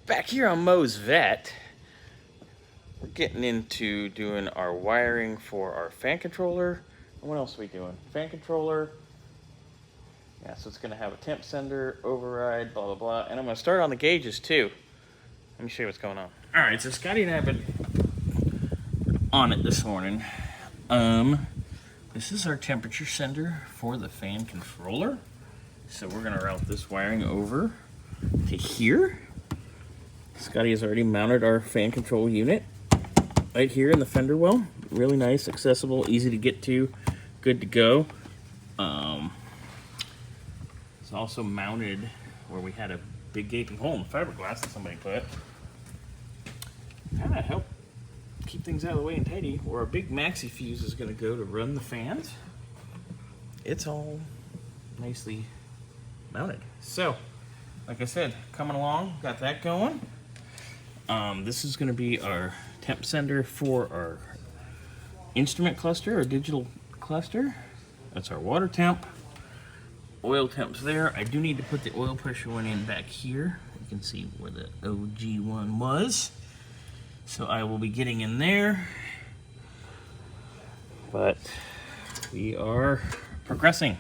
Back here on Mo's Vet, we're getting into doing our wiring for our fan controller. And what else are we doing? Fan controller. Yeah, so it's going to have a temp sender, override, blah, blah, blah. And I'm going to start on the gauges too. Let me show you what's going on. All right, so Scotty and I have been on it this morning. This is our temperature sender for the fan controller. So we're going to route this wiring over to here. Scotty has already mounted our fan control unit right here in the fender well. Really nice, accessible, easy to get to, good to go. It's also mounted where we had a big gaping hole in the fiberglass that somebody put. Kind of help keep things out of the way and tidy. Where our big maxi fuse is going to go to run the fans. It's all nicely mounted. So, like I said, coming along, got that going. This is going to be our temp sender for our instrument cluster, our digital cluster. That's our water temp. Oil temp's there. I do need to put the oil pressure one in back here. You can see where the OG one was. So I will be getting in there. But we are progressing.